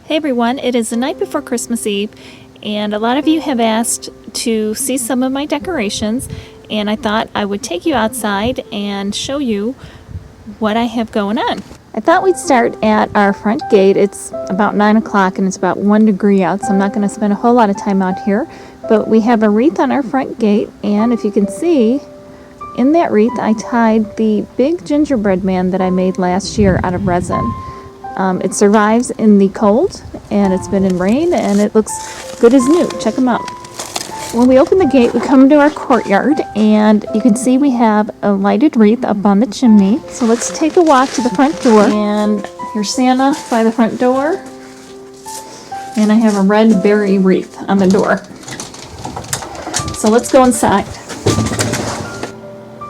Hey everyone, it is the night before Christmas Eve, and a lot of you have asked to see some of my decorations, and I thought I would take you outside and show you what I have going on. I thought we'd start at our front gate. It's about 9 o'clock and it's about 1 degree out, so I'm not going to spend a whole lot of time out here, but we have a wreath on our front gate, and if you can see, in that wreath I tied the big gingerbread man that I made last year out of resin. It survives in the cold, and it's been in rain, and it looks good as new. Check them out. When we open the gate, we come to our courtyard, and you can see we have a lighted wreath up on the chimney. So let's take a walk to the front door, and here's Santa by the front door, and I have a red berry wreath on the door. So let's go inside.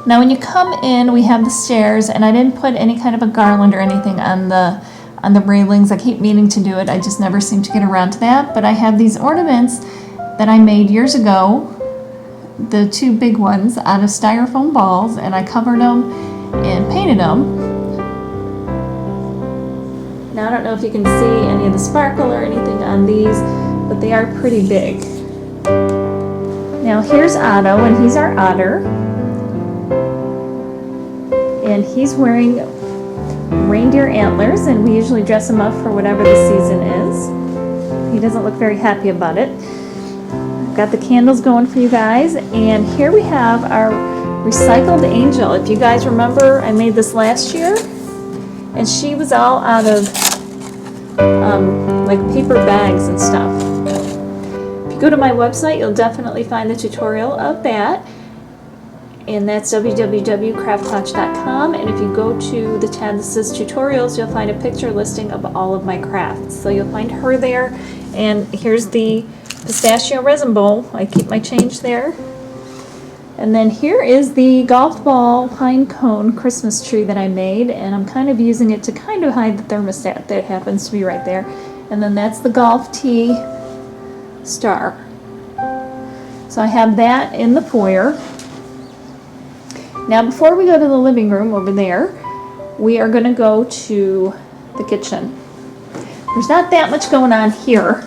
Now when you come in, we have the stairs, and I didn't put any kind of a garland or anything on the railings. I keep meaning to do it. I just never seem to get around to that. But I have these ornaments that I made years ago, the two big ones, out of styrofoam balls, and I covered them and painted them. Now I don't know if you can see any of the sparkle or anything on these, but they are pretty big. Now here's Otto, and he's our otter. And he's wearing reindeer antlers, and we usually dress him up for whatever the season is. He doesn't look very happy about it. I've got the candles going for you guys, and here we have our recycled angel. If you guys remember, I made this last year, and she was all out of like paper bags and stuff. If you go to my website, you'll definitely find the tutorial of that. And that's www.CraftKlatch.com, and if you go to the tab that says tutorials, you'll find a picture listing of all of my crafts. So you'll find her there, and here's the pistachio resin bowl. I keep my change there. And then here is the golf ball pine cone Christmas tree that I made, and I'm kind of using it to kind of hide the thermostat that happens to be right there. And then that's the golf tee star. So I have that in the foyer. Now before we go to the living room over there, we are going to go to the kitchen. There's not that much going on here.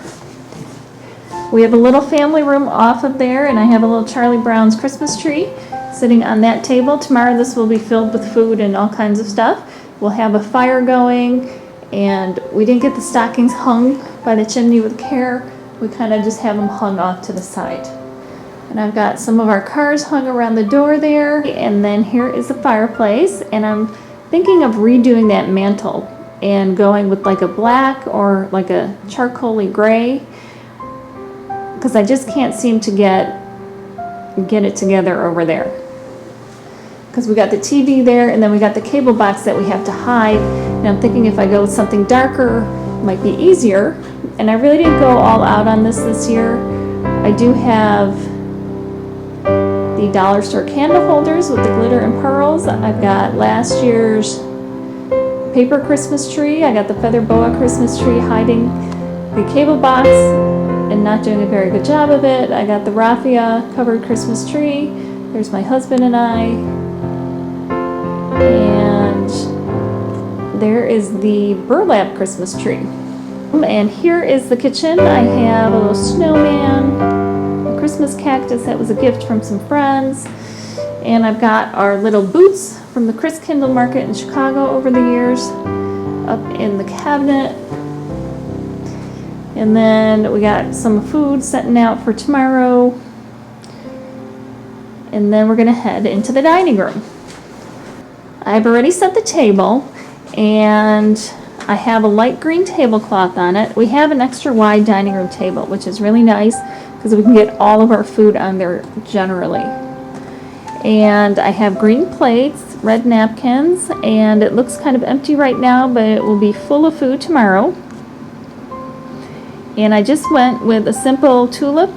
We have a little family room off of there, and I have a little Charlie Brown's Christmas tree sitting on that table. Tomorrow this will be filled with food and all kinds of stuff. We'll have a fire going, and we didn't get the stockings hung by the chimney with care. We kind of just have them hung off to the side. And I've got some of our cars hung around the door there. And then here is the fireplace. And I'm thinking of redoing that mantle and going with like a black or like a charcoaly gray, because I just can't seem to get it together over there. Because we got the TV there, and then we got the cable box that we have to hide. And I'm thinking if I go with something darker, it might be easier. And I really didn't go all out on this year. I do have the dollar store candle holders with the glitter and pearls. I've got last year's paper Christmas tree. I got the feather boa Christmas tree hiding the cable box and not doing a very good job of it. I got the raffia covered Christmas tree. There's my husband and I. And there is the burlap Christmas tree. And here is the kitchen. I have a little snowman, Christmas cactus that was a gift from some friends, and I've got our little boots from the Chris Kindle Market in Chicago over the years up in the cabinet. And then we got some food setting out for tomorrow, and then we're gonna head into the dining room. I've already set the table, and I have a light green tablecloth on it. We have an extra wide dining room table, which is really nice because we can get all of our food on there generally. And I have green plates, red napkins, and it looks kind of empty right now, but it will be full of food tomorrow. And I just went with a simple tulip,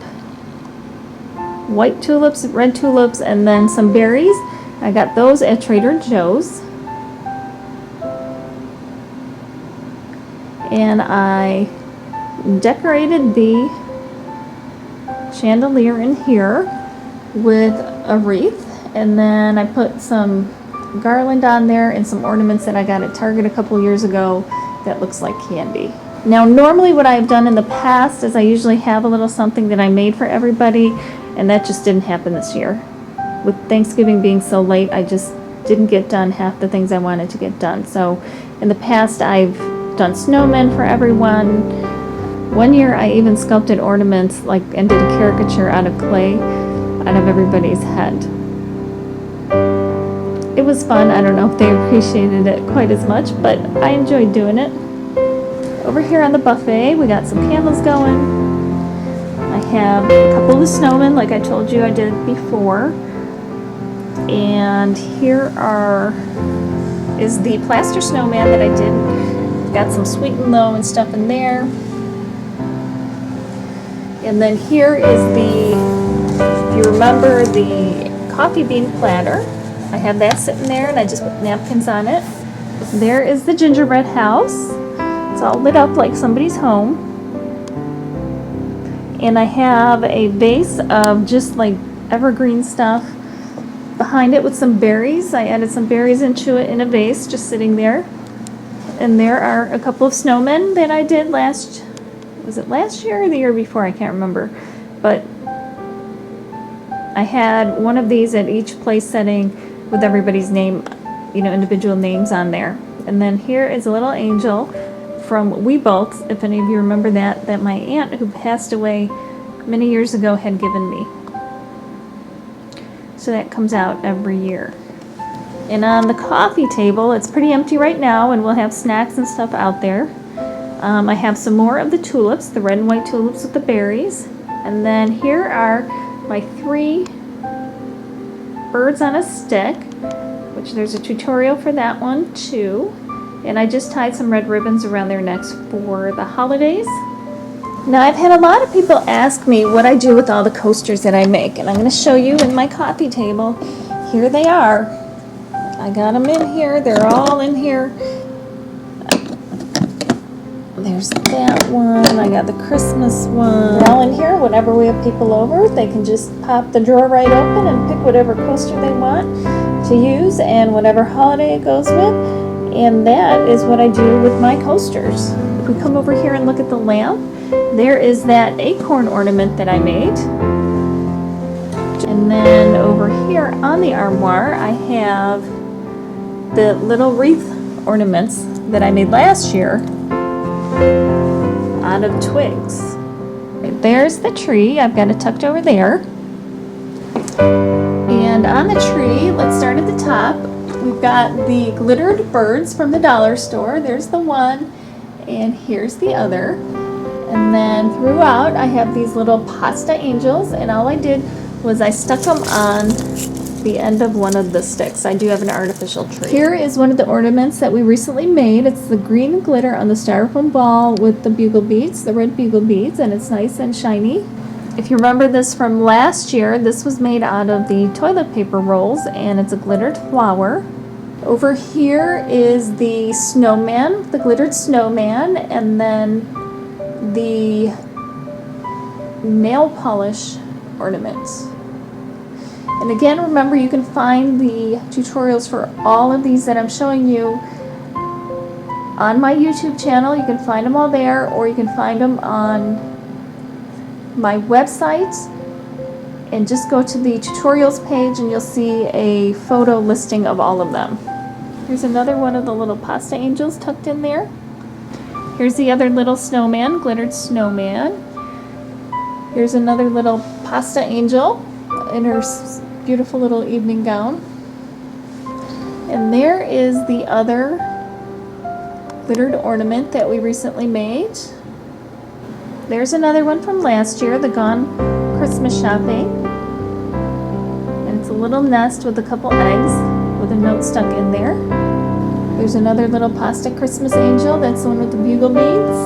white tulips, red tulips, and then some berries. I got those at Trader Joe's. And I decorated the chandelier in here with a wreath, and then I put some garland on there and some ornaments that I got at Target a couple years ago that looks like candy. Now normally what I've done in the past is I usually have a little something that I made for everybody, and that just didn't happen this year. With Thanksgiving being so late, I just didn't get done half the things I wanted to get done. So in the past I've done snowmen for everyone. One year I even sculpted ornaments and did a caricature out of clay out of everybody's head. It was fun. I don't know if they appreciated it quite as much, but I enjoyed doing it. Over here on the buffet we got some candles going. I have a couple of the snowmen like I told you I did before. And here is the plaster snowman that I did. Got some sweet and low and stuff in there. And then here is if you remember, the coffee bean platter. I have that sitting there and I just put napkins on it. There is the gingerbread house. It's all lit up like somebody's home. And I have a vase of just like evergreen stuff behind it with some berries. I added some berries into it in a vase just sitting there. And there are a couple of snowmen that I did was it last year or the year before? I can't remember. But I had one of these at each place setting with everybody's name, individual names on there. And then here is a little angel from Webolts, if any of you remember that my aunt who passed away many years ago had given me. So that comes out every year. And on the coffee table, it's pretty empty right now, and we'll have snacks and stuff out there. I have some more of the tulips, the red and white tulips with the berries. And then here are my 3 birds on a stick, which there's a tutorial for that one too. And I just tied some red ribbons around their necks for the holidays. Now I've had a lot of people ask me what I do with all the coasters that I make, and I'm going to show you in my coffee table. Here they are. I got them in here. They're all in here. There's that one. I got the Christmas one. They're all in here. Whenever we have people over, they can just pop the drawer right open and pick whatever coaster they want to use and whatever holiday it goes with. And that is what I do with my coasters. If we come over here and look at the lamp, there is that acorn ornament that I made. And then over here on the armoire, I have the little wreath ornaments that I made last year out of twigs. There's the tree. I've got it tucked over there. And on the tree, let's start at the top. We've got the glittered birds from the dollar store. There's the one, and here's the other. And then throughout, I have these little pasta angels, and all I did was I stuck them on the end of one of the sticks. I do have an artificial tree. Here is one of the ornaments that we recently made. It's the green glitter on the styrofoam ball with the bugle beads, the red bugle beads, and it's nice and shiny. If you remember this from last year, this was made out of the toilet paper rolls, and it's a glittered flower. Over here is the snowman, the glittered snowman, and then the nail polish ornaments. And again, remember, you can find the tutorials for all of these that I'm showing you on my YouTube channel. You can find them all there, or you can find them on my website, and just go to the tutorials page and you'll see a photo listing of all of them. Here's another one of the little pasta angels tucked in there. Here's the other little snowman, glittered snowman. Here's another little pasta angel in her beautiful little evening gown. And there is the other glittered ornament that we recently made. There's another one from last year, the Gone Christmas Shopping. And it's a little nest with a couple eggs with a note stuck in there. There's another little pasta Christmas angel. That's the one with the bugle beads.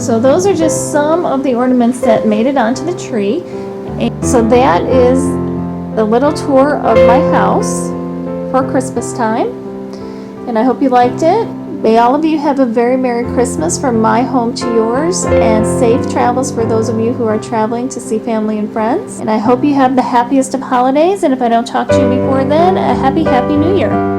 So those are just some of the ornaments that made it onto the tree. And so that is the little tour of my house for Christmas time. And I hope you liked it. May all of you have a very Merry Christmas from my home to yours, and safe travels for those of you who are traveling to see family and friends. And I hope you have the happiest of holidays, and if I don't talk to you before then, a happy New Year.